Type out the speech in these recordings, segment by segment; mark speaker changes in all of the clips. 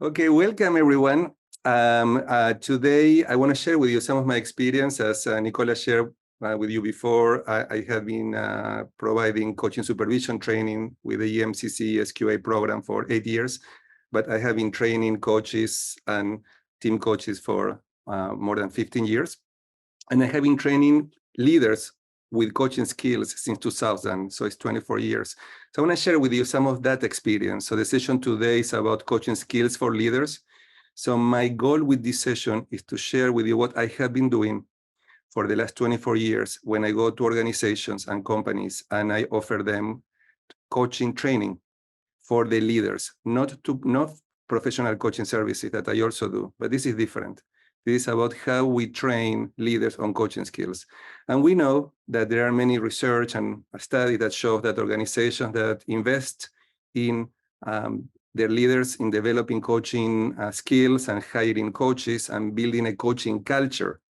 Speaker 1: Okay, welcome everyone. Today, I want to share with you some of my experience. As Nicola shared with you before, I have been providing coaching supervision training with the EMCC SQA program for 8 years, but I have been training coaches and team coaches for more than 15 years. And I have been training leaders with coaching skills since 2000, so it's 24 years. So I want to share with you some of that experience. So the session today is about coaching skills for leaders. So my goal with this session is to share with you what I have been doing for the last 24 years when I go to organizations and companies and I offer them coaching training for the leaders, not professional coaching services that I also do, but this is different. This is about how we train leaders on coaching skills. And we know that there are many research and studies that show that organizations that invest in their leaders in developing coaching skills and hiring coaches and building a coaching culture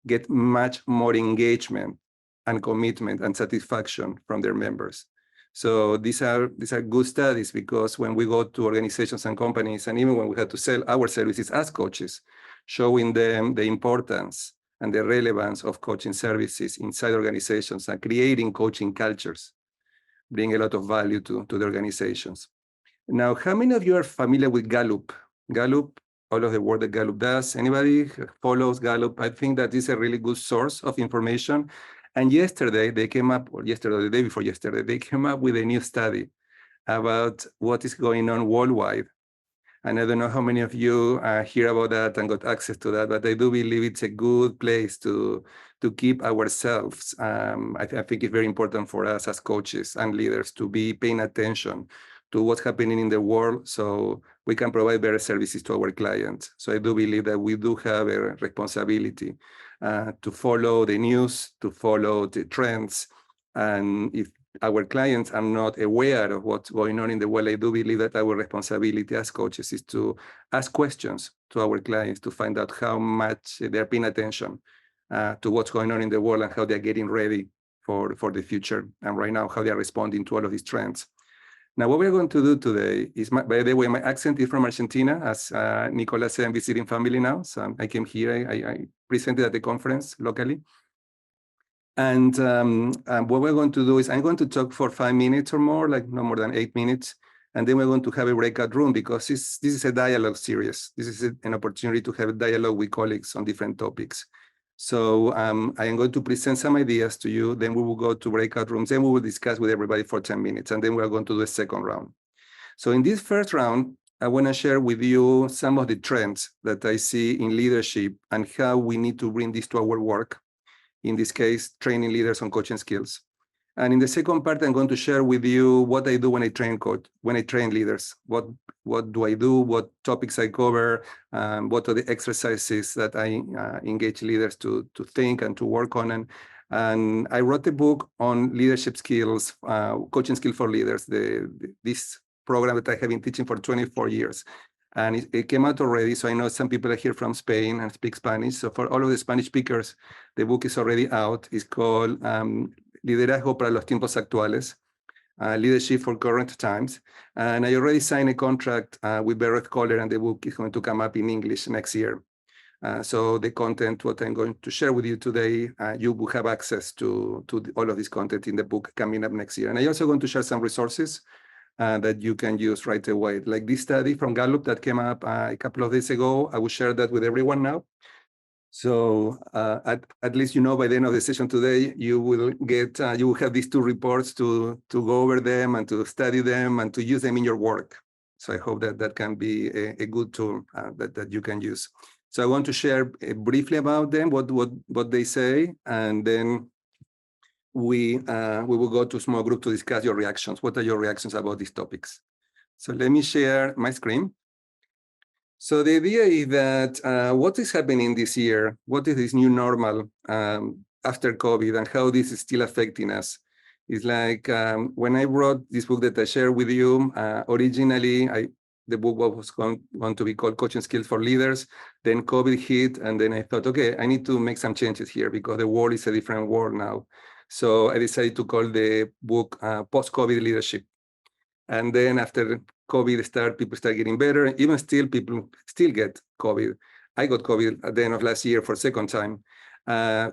Speaker 1: get much more engagement and commitment and satisfaction from their members. So these are good studies, because when we go to organizations and companies, and even when we have to sell our services as coaches, showing them the importance and the relevance of coaching services inside organizations and creating coaching cultures bring a lot of value to the organizations. Now, how many of you are familiar with Gallup? Gallup, all of the work that Gallup does. Anybody follows Gallup? I think that is a really good source of information. And yesterday they came up, or yesterday, or the day before yesterday, they came up with a new study about what is going on worldwide. And I don't know how many of you hear about that and got access to that, but I do believe it's a good place to keep ourselves. I think it's very important for us as coaches and leaders to be paying attention to what's happening in the world so we can provide better services to our clients. So I do believe that we do have a responsibility to follow the news, to follow the trends. And if our clients are not aware of what's going on in the world, I do believe that our responsibility as coaches is to ask questions to our clients to find out how much they're paying attention to what's going on in the world and how they're getting ready for the future. And right now, how they're responding to all of these trends. Now, what we're going to do today is, by the way, my accent is from Argentina. As Nicola said, I'm visiting family now. So I came here, I presented at the conference locally. And what we're going to do is I'm going to talk for 5 minutes or more, like no more than 8 minutes. And then we're going to have a breakout room, because this is a dialogue series. This is an opportunity to have a dialogue with colleagues on different topics. So I am going to present some ideas to you. Then we will go to breakout rooms. Then we will discuss with everybody for 10 minutes. And then we're going to do a second round. So in this first round, I want to share with you some of the trends that I see in leadership and how we need to bring this to our work. In this case, training leaders on coaching skills. And in the second part, I'm going to share with you what I do when I train leaders. What do I do? What topics I cover? What are the exercises that I engage leaders to think and to work on? And I wrote a book on leadership skills, coaching skills for leaders. This program that I have been teaching for 24 years. And it came out already, so I know some people are here from Spain and speak Spanish. So for all of the Spanish speakers, the book is already out. It's called Liderazgo para los tiempos actuales, Leadership for Current Times. And I already signed a contract with Barrett Kohler, and the book is going to come up in English next year. So the content, what I'm going to share with you today, you will have access to all of this content in the book coming up next year. And I'm also going to share some resources that you can use right away. Like this study from Gallup that came up a couple of days ago. I will share that with everyone now. So at least you know by the end of the session today, you will have these 2 reports to go over them and to study them and to use them in your work. So I hope that can be a good tool that you can use. So I want to share briefly about them, what they say, and then we will go to a small group to discuss your reactions. What are your reactions about these topics? So let me share my screen. So the idea is that what is happening this year, what is this new normal after COVID, and how this is still affecting us? It's like when I wrote this book that I share with you, originally the book was going to be called Coaching Skills for Leaders. Then COVID hit, and then I thought, okay, I need to make some changes here because the world is a different world now. So I decided to call the book Post-COVID Leadership. And then after COVID people start getting better. Even still, people still get COVID. I got COVID at the end of last year for a second time.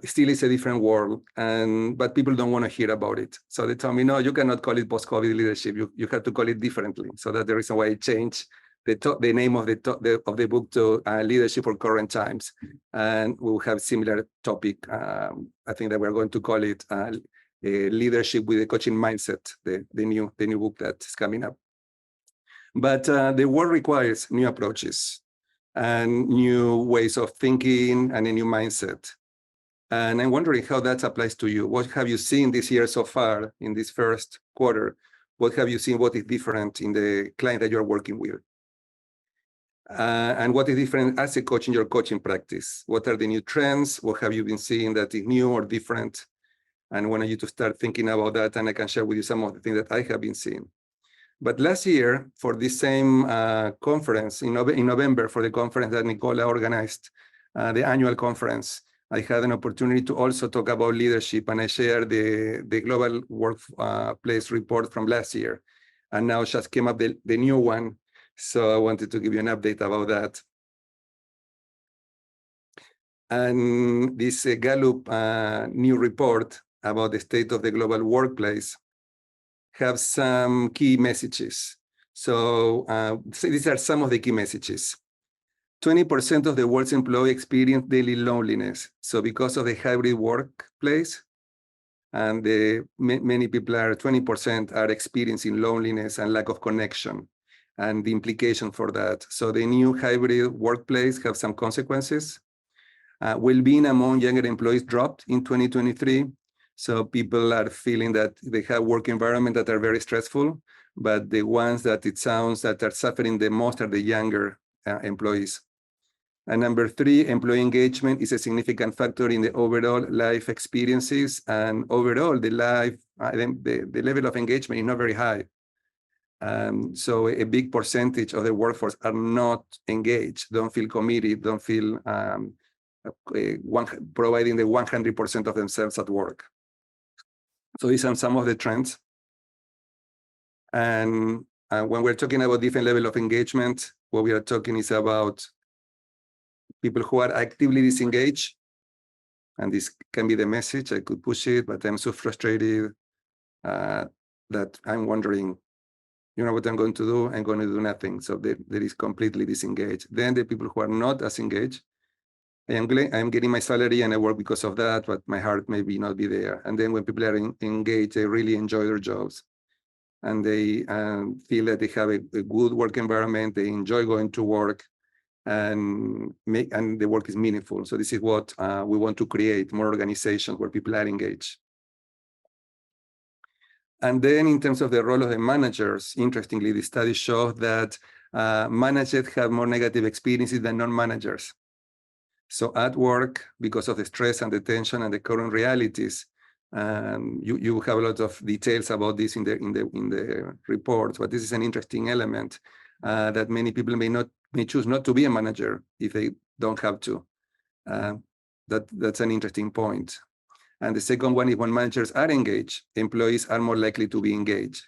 Speaker 1: Still, it's a different world, but people don't want to hear about it. So they tell me, no, you cannot call it post-COVID leadership. You have to call it differently. So that's the reason why I changed the name of the book to Leadership for Current Times, and we'll have similar topic. I think that we're going to call it Leadership with a Coaching Mindset, the new book that's coming up. But the world requires new approaches and new ways of thinking and a new mindset. And I'm wondering how that applies to you. What have you seen this year so far in this first quarter? What have you seen? What is different in the client that you're working with? And what is different as a coach in your coaching practice? What are the new trends? What have you been seeing that is new or different? And I want you to start thinking about that, and I can share with you some of the things that I have been seeing. But last year, for this same conference, in November, for the conference that Nicola organized, the annual conference, I had an opportunity to also talk about leadership, and I shared the Global Workplace report from last year. And now just came up the new one. So I wanted to give you an update about that. And this Gallup new report about the state of the global workplace have some key messages. So these are some of the key messages. 20% of the world's employees experience daily loneliness. So because of the hybrid workplace, and many people 20% are experiencing loneliness and lack of connection, and the implication for that. So the new hybrid workplace have some consequences. Well-being among younger employees dropped in 2023. So people are feeling that they have work environment that are very stressful, but the ones that it sounds that are suffering the most are the younger employees. And number 3, employee engagement is a significant factor in the overall life experiences, and overall the level of engagement is not very high. So a big percentage of the workforce are not engaged, don't feel committed, don't feel providing the 100% of themselves at work. So these are some of the trends. And when we're talking about different level of engagement, what we are talking is about people who are actively disengaged. And this can be the message. I could push it, but I'm so frustrated that I'm wondering, you know what I'm going to do? I'm going to do nothing. So there is completely disengaged. Then the people who are not as engaged, I'm getting my salary and I work because of that, but my heart maybe not be there. And then when people are engaged, they really enjoy their jobs. And they feel that they have a good work environment, they enjoy going to work, and the work is meaningful. So this is what we want to create, more organizations where people are engaged. And then in terms of the role of the managers, interestingly, the study shows that managers have more negative experiences than non-managers. So at work, because of the stress and the tension and the current realities, you have a lot of details about this in the report, but this is an interesting element that many people may choose not to be a manager if they don't have to. That's an interesting point. And the second one is when managers are engaged, employees are more likely to be engaged.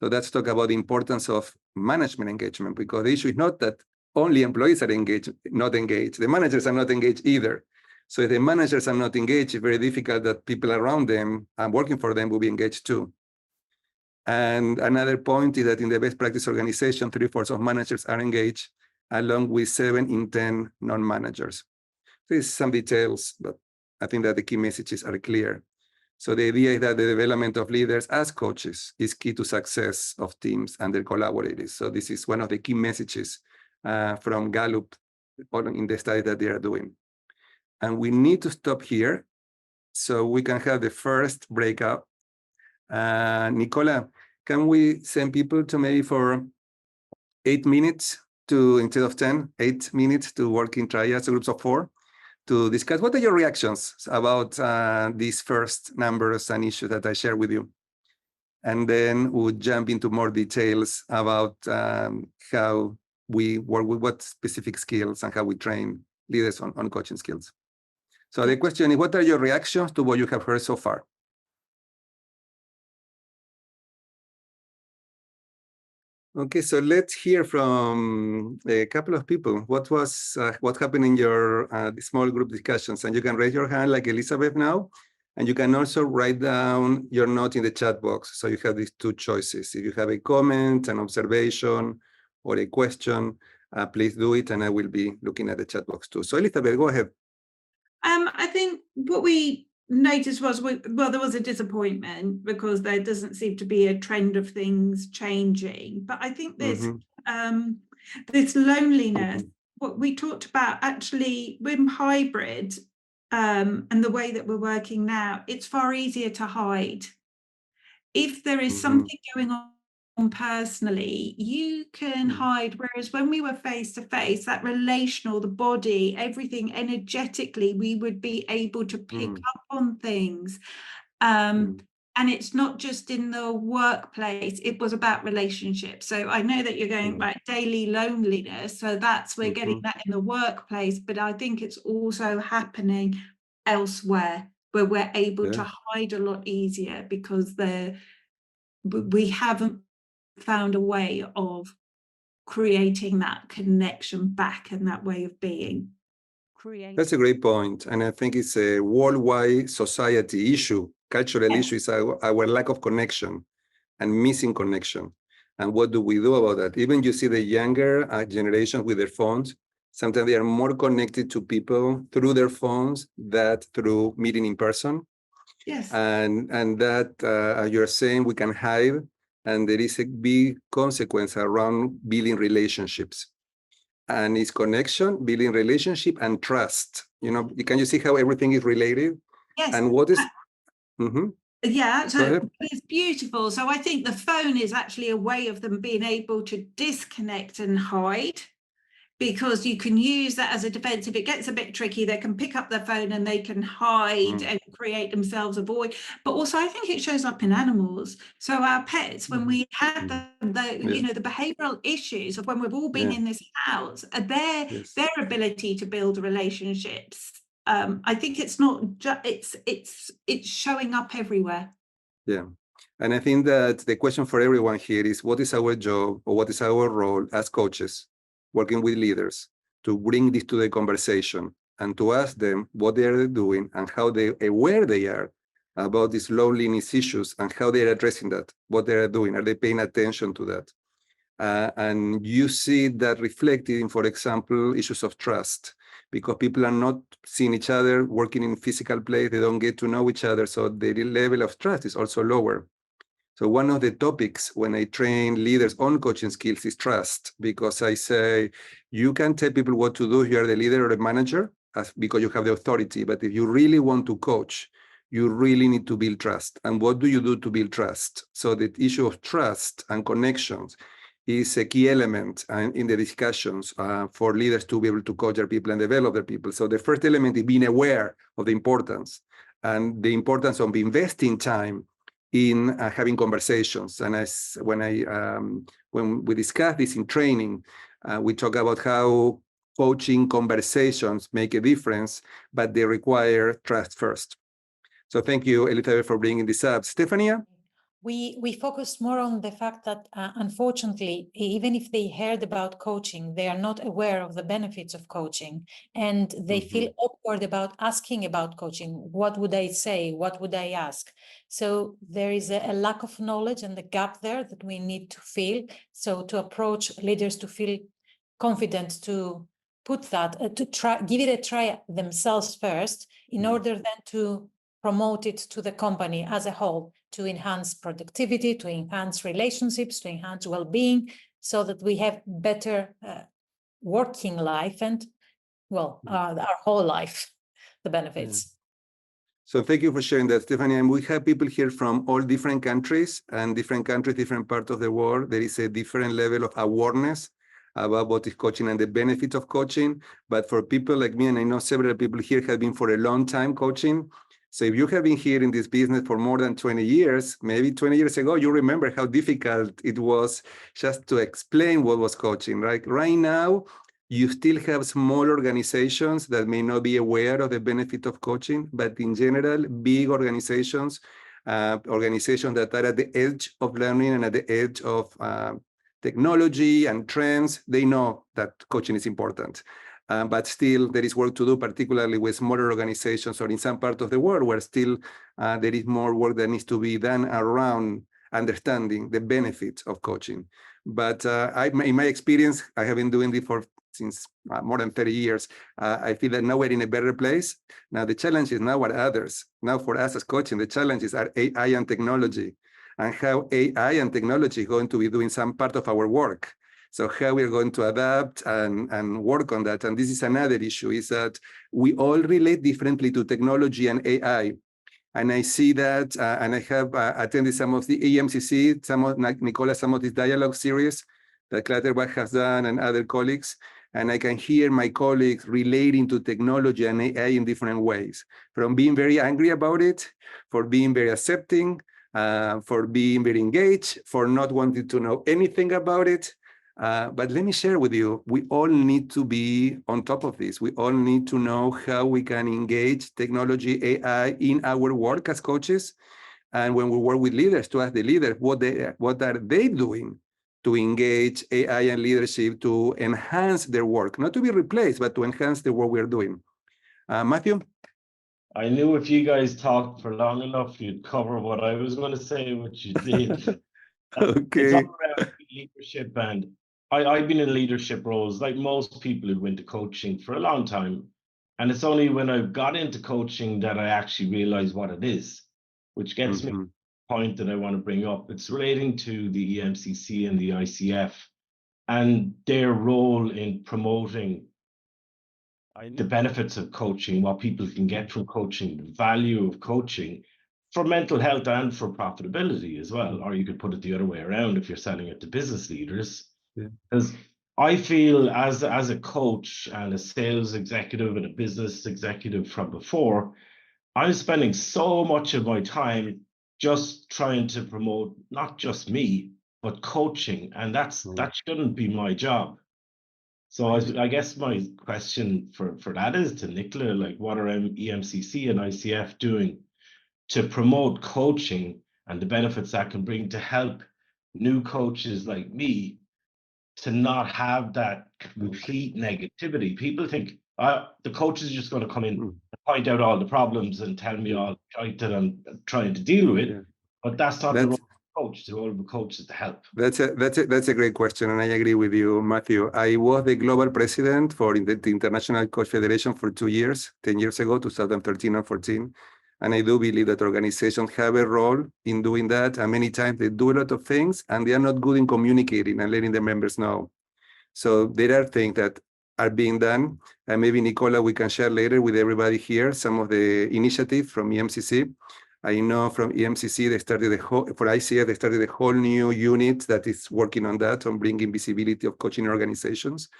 Speaker 1: So let's talk about the importance of management engagement, because the issue is not that only employees are not engaged. The managers are not engaged either. So if the managers are not engaged, it's very difficult that people around them and working for them will be engaged too. And another point is that in the best practice organization, 3/4 of managers are engaged, along with 7 in 10 non-managers. There's some details, but I think that the key messages are clear. So the idea is that the development of leaders as coaches is key to success of teams and their collaborators. So this is one of the key messages from Gallup in the study that they are doing. And we need to stop here so we can have the first breakout. Nicola, can we send people to maybe for 8 minutes instead of 10, 8 minutes to work in triads, groups of 4, to discuss what are your reactions about these first numbers and issues that I shared with you. And then we'll jump into more details about how we work with what specific skills and how we train leaders on coaching skills. So the question is, what are your reactions to what you have heard so far? Okay, so let's hear from a couple of people. What happened in your small group discussions? And you can raise your hand like Elizabeth now, and you can also write down your note in the chat box. So you have these two choices. If you have a comment, an observation, or a question, please do it, and I will be looking at the chat box too. So Elizabeth, go ahead.
Speaker 2: I think what we noticed was, well, there was a disappointment because there doesn't seem to be a trend of things changing. But I think this this loneliness, what we talked about actually with hybrid and the way that we're working now, it's far easier to hide. If there is something going on personally, you can hide. Whereas when we were face to face, that relational, the body, everything energetically, we would be able to pick up on things. And it's not just in the workplace, it was about relationships. So I know that you're going about daily loneliness. So we're getting that in the workplace, but I think it's also happening elsewhere where we're able to hide a lot easier because we haven't found a way of creating that connection back and that way of being.
Speaker 1: That's a great point. And I think it's a worldwide society issue, cultural issue is our lack of connection and missing connection. And what do we do about that? Even you see the younger generation with their phones, sometimes they are more connected to people through their phones than through meeting in person.
Speaker 2: Yes.
Speaker 1: And that, as you're saying, we can hide. And there is a big consequence around building relationships. And it's connection, building relationship, and trust. You know, can you see how everything is related?
Speaker 2: Yes.
Speaker 1: And what is...
Speaker 2: Yeah, so it's beautiful. So I think the phone is actually a way of them being able to disconnect and hide, because you can use that as a defense. If it gets a bit tricky, they can pick up their phone and they can hide and create themselves a void. But also I think it shows up in animals. So our pets, when we had you know, the behavioral issues of when we've all been in this house, their ability to build relationships, I think it's not just, it's showing up everywhere.
Speaker 1: Yeah. And I think that the question for everyone here is, what is our job or what is our role as coaches working with leaders to bring this to the conversation and to ask them what they are doing and how aware they are about these loneliness issues and how they are addressing that, what they are doing, are they paying attention to that? And you see that reflected in, for example, issues of trust, because people are not seeing each other, working in physical place, they don't get to know each other, so the level of trust is also lower. So one of the topics when I train leaders on coaching skills is trust, because I say, you can tell people what to do, you are the leader or the manager, because you have the authority, but if you really want to coach, you really need to build trust. And what do you do to build trust? So the issue of trust and connections is a key element in the discussions for leaders to be able to coach their people and develop their people. So the first element is being aware of the importance and the importance of investing time in having conversations. And when we discuss this in training, we talk about how coaching conversations make a difference, but they require trust first. So thank you, Elizabeth, for bringing this up. Stefania?
Speaker 3: We focus more on the fact that, unfortunately, even if they heard about coaching, they are not aware of the benefits of coaching, and they feel awkward about asking about coaching. What would I say? What would I ask? So there is a lack of knowledge and the gap there that we need to fill. So to approach leaders to feel confident to put that, to try, give it a try themselves first, in order then to promote it to the company as a whole, to enhance productivity, to enhance relationships, to enhance well-being, so that we have better working life and, well, our whole life, the benefits.
Speaker 1: So thank you for sharing that, Stephanie. And we have people here from all different countries, different parts of the world. There is a different level of awareness about what is coaching and the benefits of coaching. But for people like me, and I know several people here have been for a long time coaching. So if you have been here in this business for more than 20 years, maybe 20 years ago, you remember how difficult it was just to explain what was coaching, right? Right now, you still have small organizations that may not be aware of the benefit of coaching, but in general, big organizations, organizations that are at the edge of learning and at the edge of technology and trends, they know that coaching is important. But still, there is work to do, particularly with smaller organizations or in some part of the world where still there is more work that needs to be done around understanding the benefits of coaching. But in my experience, I have been doing this since more than 30 years. I feel that now we're in a better place. Now the challenge is now what others. Now for us as coaching, the challenges are AI and technology, and how AI and technology is going to be doing some part of our work. So how we're going to adapt and work on that. And this is another issue, is that we all relate differently to technology and AI. And I see that, and I have attended some of the EMCC, some of this dialogue series that Clutterbuck has done and other colleagues. And I can hear my colleagues relating to technology and AI in different ways, from being very angry about it, for being very accepting, for being very engaged, for not wanting to know anything about it. But let me share with you, we all need to be on top of this. We all need to know how we can engage technology, AI in our work as coaches. And when we work with leaders, to ask the leaders, what are they doing to engage AI and leadership to enhance their work, not to be replaced, but to enhance the work we're doing. Matthew?
Speaker 4: I knew if you guys talked for long enough, you'd cover what I was going to say, which you did.
Speaker 1: Okay.
Speaker 4: It's all around leadership, and I've been in leadership roles like most people who went to coaching for a long time. And it's only when I got into coaching that I actually realized what it is, which gets me to the point that I want to bring up. It's relating to the EMCC and the ICF and their role in promoting the benefits of coaching, what people can get from coaching, the value of coaching for mental health and for profitability as well. Or you could put it the other way around if you're selling it to business leaders. Because I feel as a coach and a sales executive and a business executive from before, I'm spending so much of my time just trying to promote not just me, but coaching. And that shouldn't be my job. So I guess my question for that is to Nicola, like, what are EMCC and ICF doing to promote coaching and the benefits that can bring to help new coaches like me to not have that complete negativity? People think the coach is just going to come in and point out all the problems and tell me all that I'm trying to deal with, but that's not the role of the coach. The role of the coach is to help. That's
Speaker 1: a great question, and I agree with you, Matthew. I was the global president for the International Coach Federation for 2 years, 10 years ago, 2013 and 14. And I do believe that organizations have a role in doing that. And many times they do a lot of things and they are not good in communicating and letting the members know. So there are things that are being done. And maybe, Nicola, we can share later with everybody here some of the initiatives from EMCC. I know from EMCC, they started for ICA, they started a whole new unit that is working on that, on bringing visibility of coaching organizations.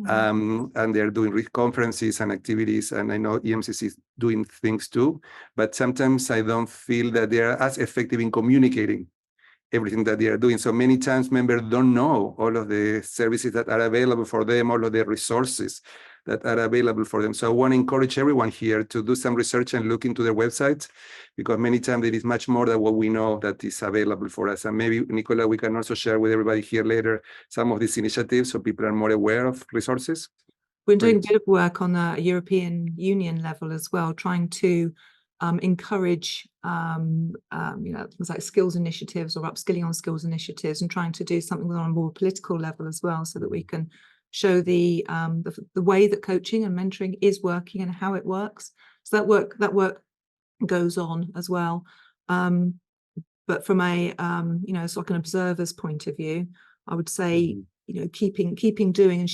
Speaker 1: And they're doing conferences and activities, and I know EMCC is doing things too, but sometimes I don't feel that they are as effective in communicating everything that they are doing. So many times members don't know all of the services that are available for them, all of the resources that are available for them. So I want to encourage everyone here to do some research and look into their websites, because many times there is much more than what we know that is available for us. And maybe, Nicola, we can also share with everybody here later some of these initiatives so people are more aware of resources.
Speaker 5: We're doing a bit of work on a European Union level as well, trying to encourage things like skills initiatives or upskilling on skills initiatives, and trying to do something on a more political level as well, so that we can show the way that coaching and mentoring is working and how it works. So that work goes on as well. But from a so like an observer's point of view, I would say keeping doing and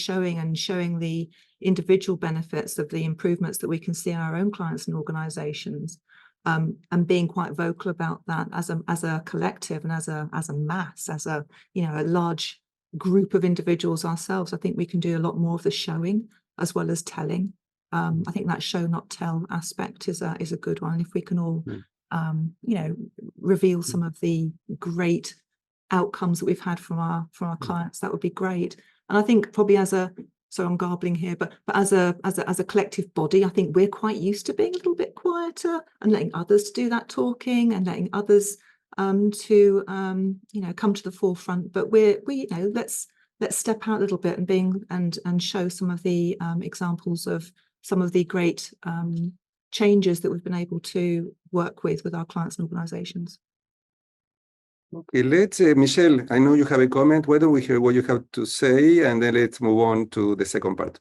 Speaker 5: showing the individual benefits of the improvements that we can see in our own clients and organizations, and being quite vocal about that as a collective and as a mass, as a large group of individuals ourselves. I think we can do a lot more of the showing as well as telling. I think that show not tell aspect is a good one. If we can all reveal some of the great outcomes that we've had from our clients, that would be great. And I think probably so I'm garbling here, but as a collective body, I think we're quite used to being a little bit quieter and letting others do that talking and letting others to come to the forefront. But let's step out a little bit and show some of the examples of some of the great changes that we've been able to work with our clients and organizations.
Speaker 1: Okay, let's, Michelle, I know you have a comment. Why don't we hear what you have to say, and then let's move on to the second part.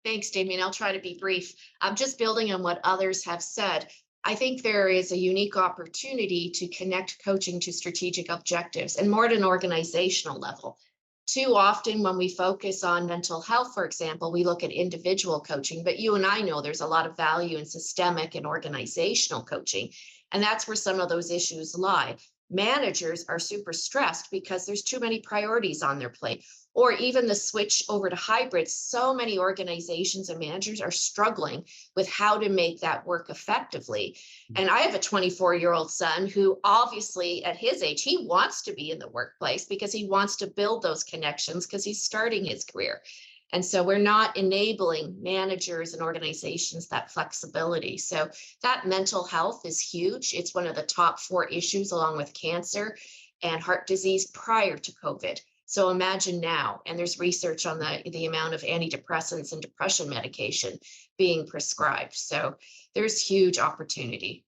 Speaker 6: Thanks, Damian. I'll try to be brief. I'm just building on what others have said. I think there is a unique opportunity to connect coaching to strategic objectives and more at an organizational level. Too often when we focus on mental health, for example, we look at individual coaching, but you and I know there's a lot of value in systemic and organizational coaching. And that's where some of those issues lie. Managers are super stressed because there's too many priorities on their plate, or even the switch over to hybrid. So many organizations and managers are struggling with how to make that work effectively. And I have a 24-year-old son who obviously at his age, he wants to be in the workplace because he wants to build those connections because he's starting his career. And so we're not enabling managers and organizations that flexibility. So that mental health is huge. It's one of the top 4 issues along with cancer and heart disease prior to COVID. So imagine now, and there's research on the amount of antidepressants and depression medication being prescribed. So there's huge opportunity.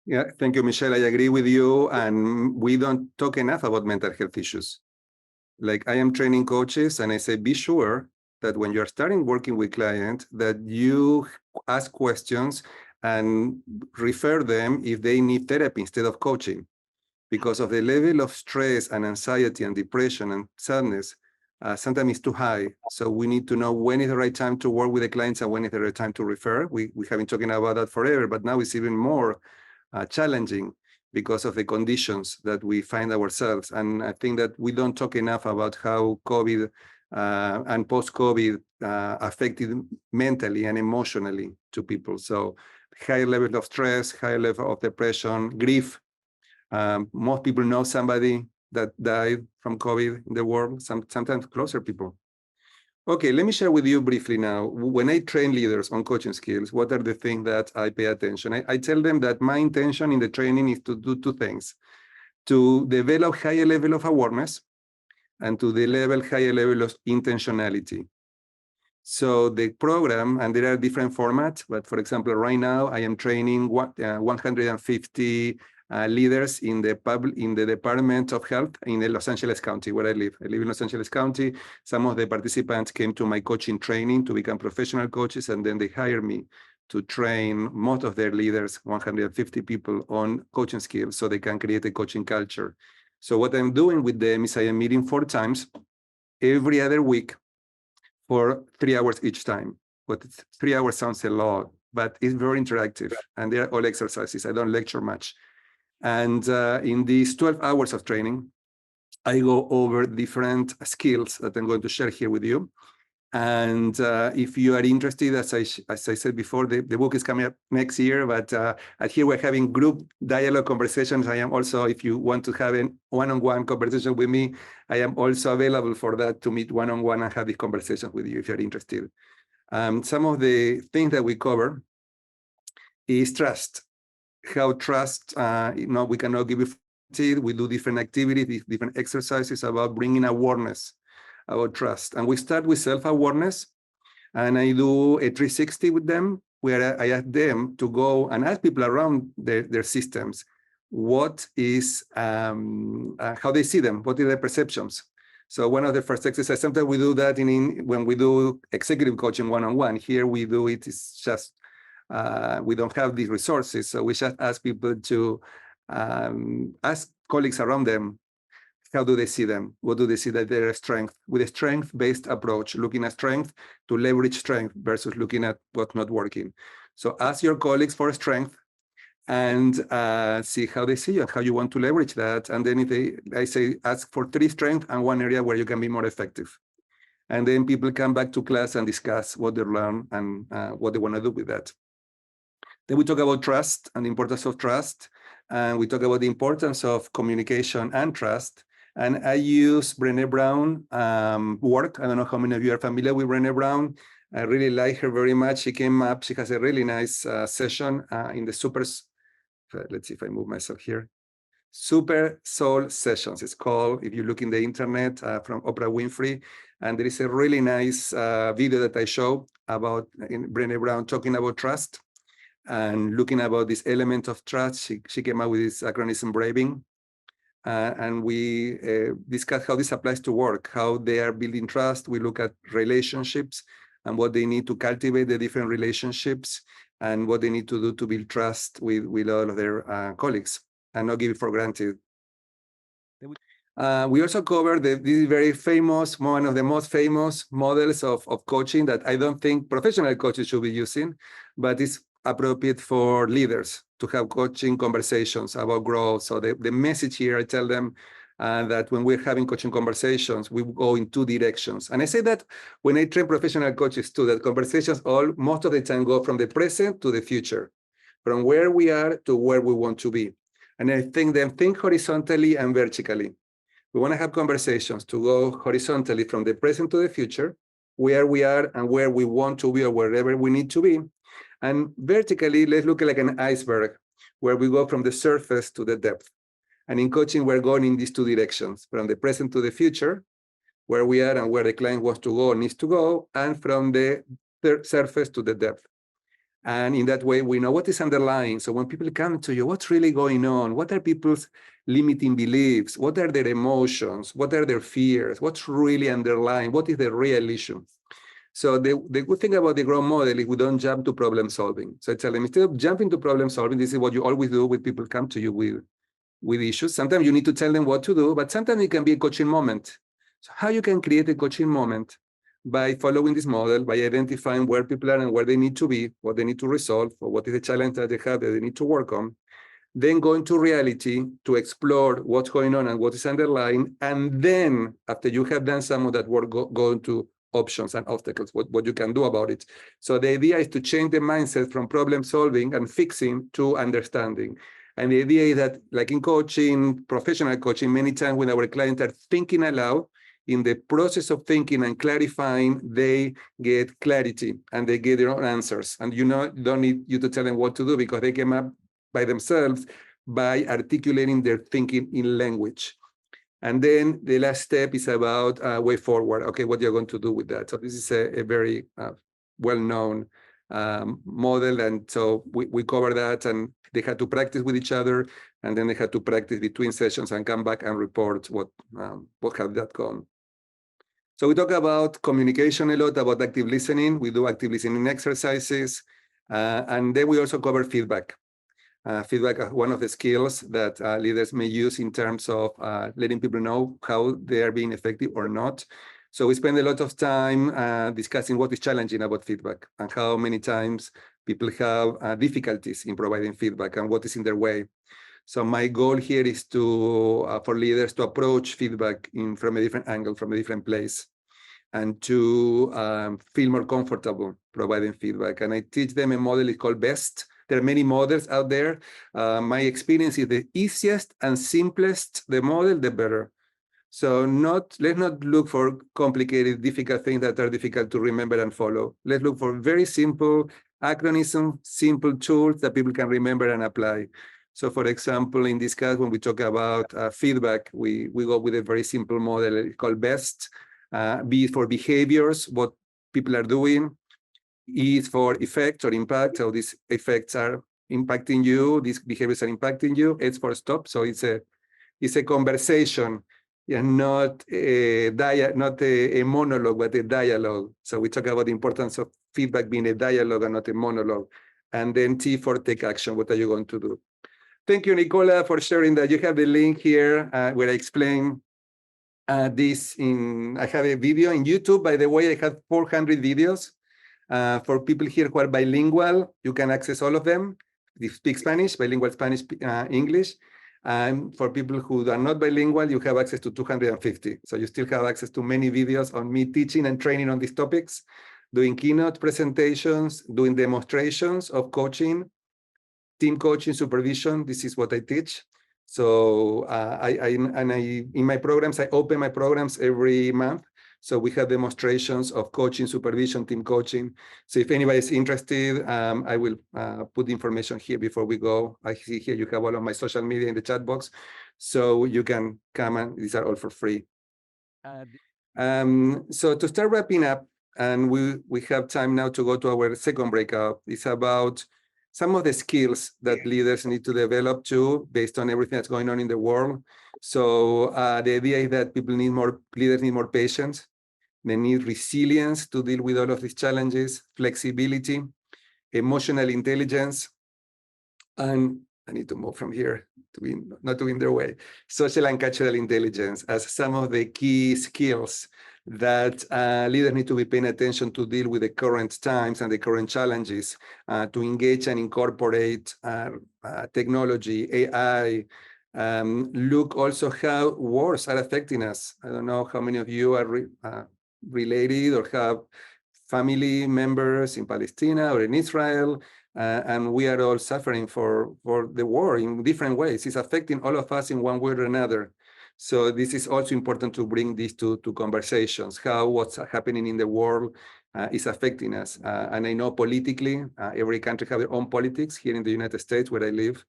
Speaker 1: Yeah, thank you, Michelle. I agree with you. And we don't talk enough about mental health issues. Like I am training coaches and I say, be sure that when you're starting working with clients, that you ask questions and refer them if they need therapy instead of coaching. Because of the level of stress and anxiety and depression and sadness, sometimes it's too high. So we need to know when is the right time to work with the clients and when is the right time to refer. We have been talking about that forever, but now it's even more challenging because of the conditions that we find ourselves. And I think that we don't talk enough about how COVID and post-COVID affected mentally and emotionally to people. So high level of stress, high level of depression, grief. Most people know somebody that died from COVID in the world, sometimes closer people. Okay, let me share with you briefly now. When I train leaders on coaching skills, what are the things that I pay attention? I tell them that my intention in the training is to do 2 things: to develop higher level of awareness and to develop higher level of intentionality. So the program, and there are different formats, but for example, right now I am training 150 leaders in the Department of Health in the Los Angeles County, where I live. I live in Los Angeles County. Some of the participants came to my coaching training to become professional coaches, and then they hired me to train most of their leaders, 150 people, on coaching skills so they can create a coaching culture. So what I'm doing with them is I am meeting 4 times every other week for 3 hours each time. But 3 hours sounds a lot, but it's very interactive, and they're all exercises. I don't lecture much. And in these 12 hours of training, I go over different skills that I'm going to share here with you. And if you are interested, as I said before, the book is coming up next year, but here we're having group dialogue conversations. I am also, if you want to have a one-on-one conversation with me, I am also available for that, to meet one-on-one and have these conversations with you if you're interested. Some of the things that we cover is trust. How trust, we cannot give it. We do different activities, different exercises about bringing awareness about trust. And we start with self-awareness, and I do a 360 with them, where I ask them to go and ask people around their systems, what is, how they see them, what are their perceptions. So one of the first exercises, sometimes we do that when we do executive coaching one-on-one. Here we do it, it's just, we don't have these resources, so we just ask people to ask colleagues around them, how do they see them? What do they see that their strength? With a strength-based approach, looking at strength to leverage strength versus looking at what's not working. So ask your colleagues for strength and see how they see you and how you want to leverage that. And then I say, ask for 3 strengths and 1 area where you can be more effective. And then people come back to class and discuss what they learn and what they want to do with that. Then we talk about trust and the importance of trust. And we talk about the importance of communication and trust. And I use Brené Brown work. I don't know how many of you are familiar with Brené Brown. I really like her very much. She came up, she has a really nice session in the let's see if I move myself here. Super Soul Sessions. It's called, if you look in the internet, from Oprah Winfrey. And there is a really nice video that I show about Brené Brown talking about trust and looking about this element of trust. She came out with this acronym BRAVING. And we discuss how this applies to work, how they are building trust. We look at relationships and what they need to cultivate the different relationships and what they need to do to build trust with all of their colleagues and not give it for granted. We also covered this very famous, one of the most famous models of coaching that I don't think professional coaches should be using, but it's appropriate for leaders to have coaching conversations about growth. So the message here, I tell them that when we're having coaching conversations, we go in two directions. And I say that when I train professional coaches too, that conversations most of the time go from the present to the future, from where we are to where we want to be. And I think horizontally and vertically. We want to have conversations to go horizontally from the present to the future, where we are and where we want to be or wherever we need to be. And vertically, let's look like an iceberg, where we go from the surface to the depth. And in coaching, we're going in these two directions, from the present to the future, where we are and where the client wants to go or needs to go, and from the surface to the depth. And in that way, we know what is underlying. So when people come to you, what's really going on? What are people's limiting beliefs? What are their emotions? What are their fears? What's really underlying? What is the real issue? So the good thing about the growth model is we don't jump to problem solving. So I tell them, instead of jumping to problem solving, this is what you always do when people come to you with issues. Sometimes you need to tell them what to do, but sometimes it can be a coaching moment. So how you can create a coaching moment? By following this model, by identifying where people are and where they need to be, what they need to resolve, or what is the challenge that they have that they need to work on, then go into reality to explore what's going on and what is underlying, and then after you have done some of that work, go into options and obstacles, what you can do about it. So the idea is to change the mindset from problem solving and fixing to understanding. And the idea is that, like in coaching, professional coaching, many times when our clients are thinking aloud, in the process of thinking and clarifying, they get clarity and they get their own answers. And don't need you to tell them what to do because they came up by themselves by articulating their thinking in language. And then the last step is about way forward. Okay, what you're going to do with that. So this is a very well-known model. And so we cover that, and they had to practice with each other, and then they had to practice between sessions and come back and report what have that gone. So we talk about communication a lot, about active listening. We do active listening exercises. And then we also cover feedback. Feedback is one of the skills that leaders may use in terms of letting people know how they are being effective or not. So we spend a lot of time discussing what is challenging about feedback and how many times people have difficulties in providing feedback and what is in their way. So my goal here is for leaders to approach feedback from a different angle, from a different place, and to feel more comfortable providing feedback. And I teach them a model called BEST. There are many models out there. My experience is the easiest and simplest the model, the better. So let's not look for complicated, difficult things that are difficult to remember and follow. Let's look for very simple acronyms, simple tools that people can remember and apply. So for example, in this case, when we talk about feedback, we go with a very simple model called BEST. B for behaviors, what people are doing. E is for effects or impact, so these effects are impacting you, these behaviors are impacting you. It's for stop, so it's a conversation, and not a monologue, but a dialogue. So we talk about the importance of feedback being a dialogue and not a monologue. And then T for take action. What are you going to do? Thank you, Nicola, for sharing that. You have the link here where I explain this. I have a video in YouTube. By the way, I have 400 videos. For people here who are bilingual, you can access all of them. They speak Spanish, bilingual Spanish, English. And for people who are not bilingual, you have access to 250. So you still have access to many videos on me teaching and training on these topics, doing keynote presentations, doing demonstrations of coaching, team coaching, supervision. This is what I teach. So in my programs, I open my programs every month So we have demonstrations of coaching, supervision, team coaching. So if anybody's interested, I will put the information here before we go. I see here you have all of my social media in the chat box, so you can come, and these are all for free. So to start wrapping up, and we have time now to go to our second breakout. It's about some of the skills that leaders need to develop too, based on everything that's going on in the world. So the idea is that leaders need more patience. They need resilience to deal with all of these challenges, flexibility, emotional intelligence, and I need to move from here to be not to in their way. Social and cultural intelligence as some of the key skills that leaders need to be paying attention to deal with the current times and the current challenges, to engage and incorporate technology, AI. Look also how wars are affecting us. I don't know how many of you are related or have family members in Palestine or in Israel. And we are all suffering for the war in different ways. It's affecting all of us in one way or another. So this is also important to bring these to conversations, how what's happening in the world is affecting us. And I know politically, every country has their own politics. Here in the United States, where I live,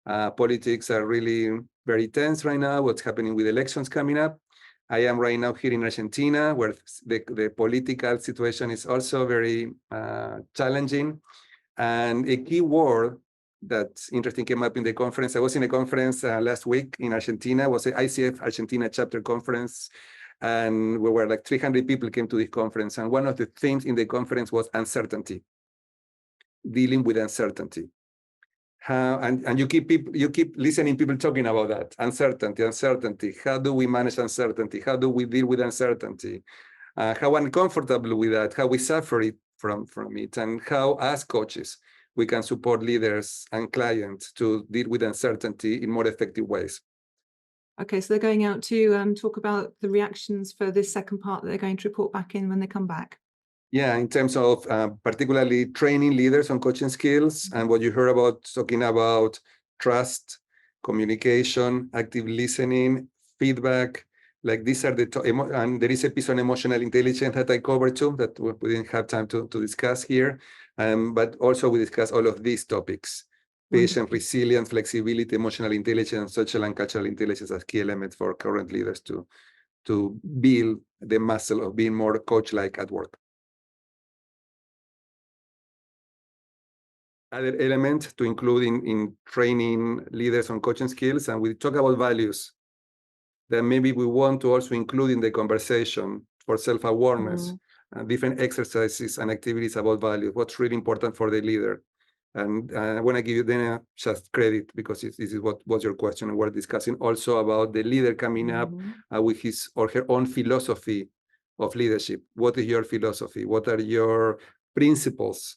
Speaker 1: politics are really very tense right now, what's happening with elections coming up. I am right now here in Argentina, where the political situation is also very challenging. And a key word that's interesting came up in the conference. I was in a conference last week in Argentina. It was the ICF Argentina chapter conference. And we were like 300 people came to this conference. And one of the themes in the conference was uncertainty, dealing with uncertainty. And you keep listening people talking about that, uncertainty. How do we manage uncertainty? How do we deal with uncertainty? How uncomfortable with that, how we suffer it from it, and how as coaches we can support leaders and clients to deal with uncertainty in more effective ways.
Speaker 5: Okay, so they're going out to talk about the reactions for this second part that they're going to report back in when they come back.
Speaker 1: Yeah, in terms of particularly training leaders on coaching skills, and what you heard about, talking about trust, communication, active listening, feedback. Like these are and there is a piece on emotional intelligence that I covered too, that we didn't have time to discuss here. But also we discuss all of these topics: patience, resilience, flexibility, emotional intelligence, social and cultural intelligence as key elements for current leaders to build the muscle of being more coach-like at work. Other element to include in training leaders on coaching skills, and we talk about values that maybe we want to also include in the conversation for self-awareness, different exercises and activities about values, what's really important for the leader. And I want to give you then just credit, because this is what was your question, and we're discussing also about the leader coming up with his or her own philosophy of leadership. What is your philosophy? What are your principles?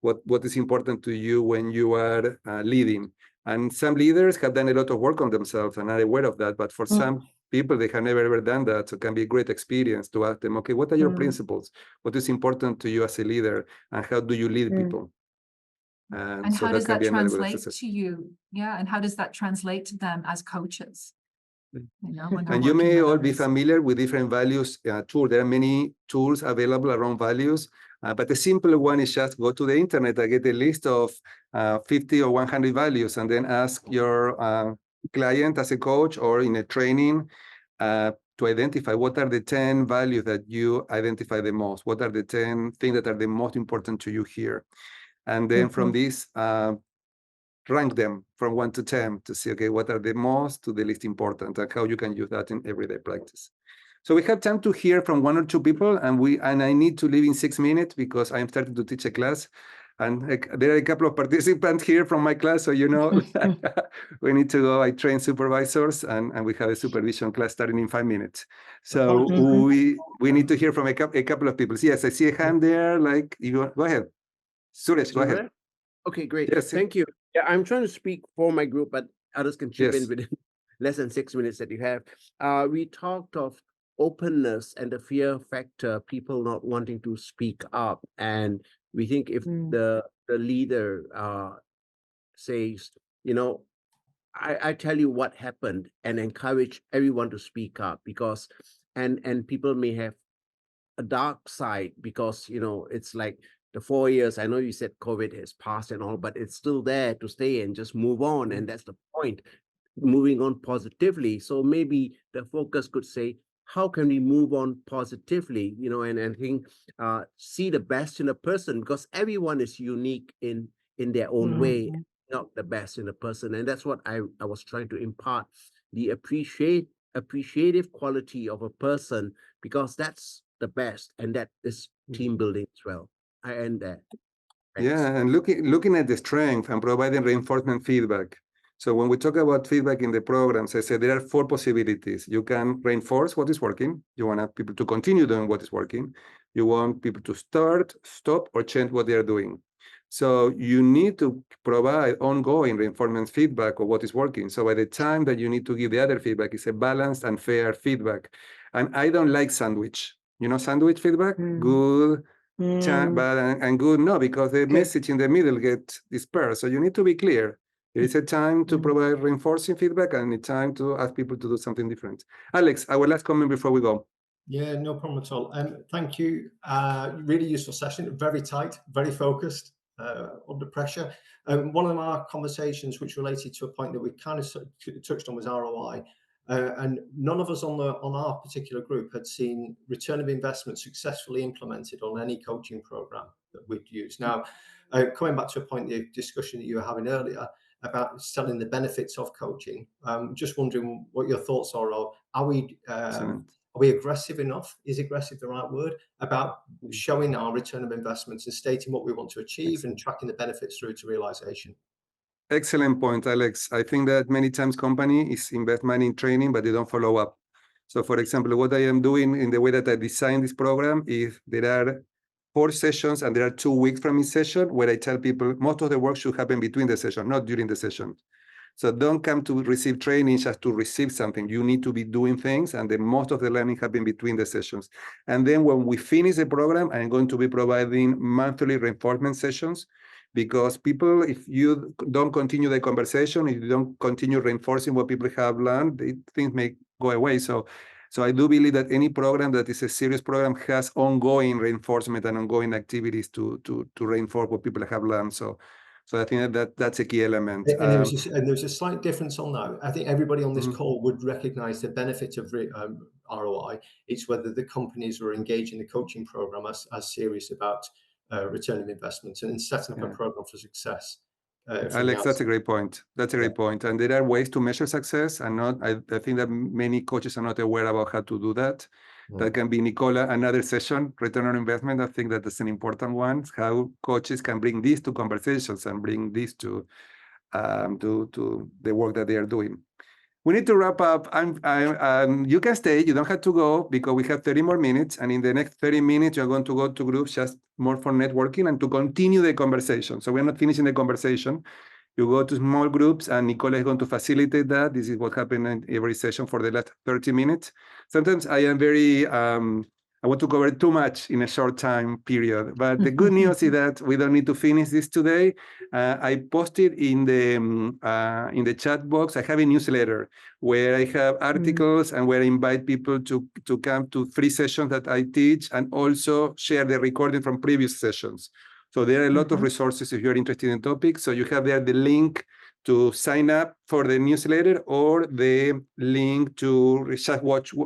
Speaker 1: What is important to you when you are leading? And some leaders have done a lot of work on themselves and are aware of that. But for some people, they have never ever done that. So it can be a great experience to ask them, okay, what are your principles? What is important to you as a leader? And how do you lead people?
Speaker 7: And
Speaker 1: so
Speaker 7: how does that translate to you? Yeah. And how does that translate to them as coaches? You know,
Speaker 1: and you may all be familiar with different values tools. There are many tools available around values. But the simple one is just go to the internet and get a list of 50 or 100 values, and then ask your client as a coach or in a training to identify what are the 10 values that you identify the most. What are the 10 things that are the most important to you here? And then from this, rank them from 1 to 10 to see, okay, what are the most to the least important, and how you can use that in everyday practice. So we have time to hear from 1 or 2 people, and I need to leave in 6 minutes because I'm starting to teach a class, and there are a couple of participants here from my class, so you know we need to go. I train supervisors, and we have a supervision class starting in 5 minutes. So we need to hear from a couple of people. Yes, I see a hand there. Like, you go ahead, Suresh, go ahead.
Speaker 8: Okay, great.
Speaker 1: Yes,
Speaker 8: thank you. Yeah, I'm trying to speak for my group, but others can chip in within less than 6 minutes that you have. We talked of openness and the fear factor, people not wanting to speak up. And we think if the leader says, you know, I tell you what happened, and encourage everyone to speak up, because and people may have a dark side because, you know, it's like the 4 years, I know you said COVID has passed and all, but it's still there to stay and just move on. And that's the point, moving on positively. So maybe the focus could say, how can we move on positively, you know, and think, see the best in a person, because everyone is unique in their own way, not the best in a person. And that's what I was trying to impart, the appreciative quality of a person, because that's the best, and that is team building as well. I end there. Thanks.
Speaker 1: Yeah, and looking at the strength and providing reinforcement feedback. So when we talk about feedback in the programs, I said there are 4 possibilities. You can reinforce what is working. You want people to continue doing what is working. You want people to start, stop, or change what they are doing. So you need to provide ongoing reinforcement feedback of what is working. So by the time that you need to give the other feedback, it's a balanced and fair feedback. And I don't like sandwich. You know, sandwich feedback, good, bad, and good, no, because the message in the middle gets dispersed. So you need to be clear. There is a time to provide reinforcing feedback and a time to ask people to do something different. Alex, our last comment before we go.
Speaker 9: Yeah, no problem at all. Thank you. Really useful session, very tight, very focused, under pressure. One of our conversations which related to a point that we kind of touched on was ROI. And none of us on our particular group had seen return of investment successfully implemented on any coaching program that we'd use. Now, coming back to a point, the discussion that you were having earlier about selling the benefits of coaching, just wondering what your thoughts are. Are we aggressive enough? Is aggressive the right word? About showing our return of investments and stating what we want to achieve and tracking the benefits through to realization?
Speaker 1: Excellent point, Alex. I think that many times companies invest money in training, but they don't follow up. So for example, what I am doing in the way that I designed this program is there are 4 sessions and there are 2 weeks from each session where I tell people most of the work should happen between the session, not during the session. So don't come to receive training just to receive something. You need to be doing things, and then most of the learning happen between the sessions. And then when we finish the program, I'm going to be providing monthly reinforcement sessions, because people, if you don't continue the conversation, if you don't continue reinforcing what people have learned, things may go away. So I do believe that any program that is a serious program has ongoing reinforcement and ongoing activities to reinforce what people have learned. So I think that's a key element.
Speaker 9: And there's a slight difference on that. I think everybody on this call would recognize the benefit of ROI. It's whether the companies are engaging the coaching program as serious about return of investments and setting up a program for success.
Speaker 1: Alex, that's a great point. That's a great point. And there are ways to measure success, and I think that many coaches are not aware about how to do that. That can be, Nicola, another session, return on investment. I think that is an important one, how coaches can bring this to conversations and bring this to the work that they are doing. We need to wrap up. You can stay, you don't have to go, because we have 30 more minutes. And in the next 30 minutes, you're going to go to groups just more for networking and to continue the conversation. So we're not finishing the conversation. You go to small groups, and Nicola is going to facilitate that. This is what happened in every session for the last 30 minutes. Sometimes I am very, I want to cover too much in a short time period. But the good news is that we don't need to finish this today. I posted in the chat box, I have a newsletter where I have articles and where I invite people to come to 3 sessions that I teach, and also share the recording from previous sessions. So there are a lot of resources if you're interested in topics. So you have there the link to sign up for the newsletter, or the link to just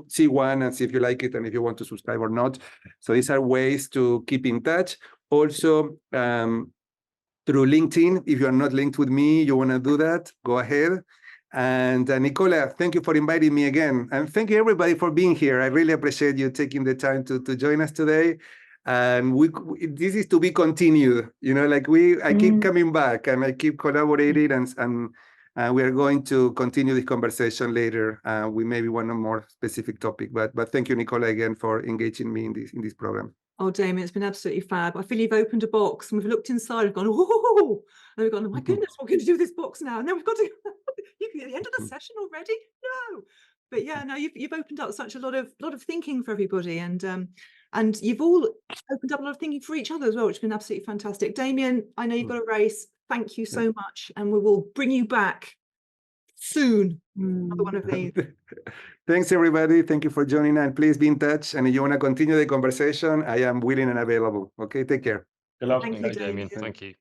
Speaker 1: see one and see if you like it and if you want to subscribe or not. So these are ways to keep in touch. Also, through LinkedIn, if you're not linked with me, you want to do that, go ahead. And Nicola, thank you for inviting me again. And thank you everybody for being here. I really appreciate you taking the time to join us today. And this is to be continued, you know, like I keep coming back and I keep collaborating, and we are going to continue this conversation later. We maybe want a more specific topic, but thank you, Nicola, again for engaging me in this program.
Speaker 5: Oh, Damian, it's been absolutely fab. I feel you've opened a box and we've looked inside, we've gone, oh, and we've gone, oh my goodness, what are we going to do with this box now? And then we've got to, you can get the end of the session already? No. But yeah, no, you've opened up such a lot of thinking for everybody, and you've all opened up a lot of thinking for each other as well, which has been absolutely fantastic. Damian, I know you've got a race. Thank you so much, and we will bring you back soon. Another one of these.
Speaker 1: Thanks, everybody. Thank you for joining, and please be in touch. And if you want to continue the conversation, I am willing and available. Okay, take care.
Speaker 4: Good luck.
Speaker 5: Thank you,
Speaker 10: Thank you, Damian.
Speaker 5: Damian.
Speaker 10: Thank you.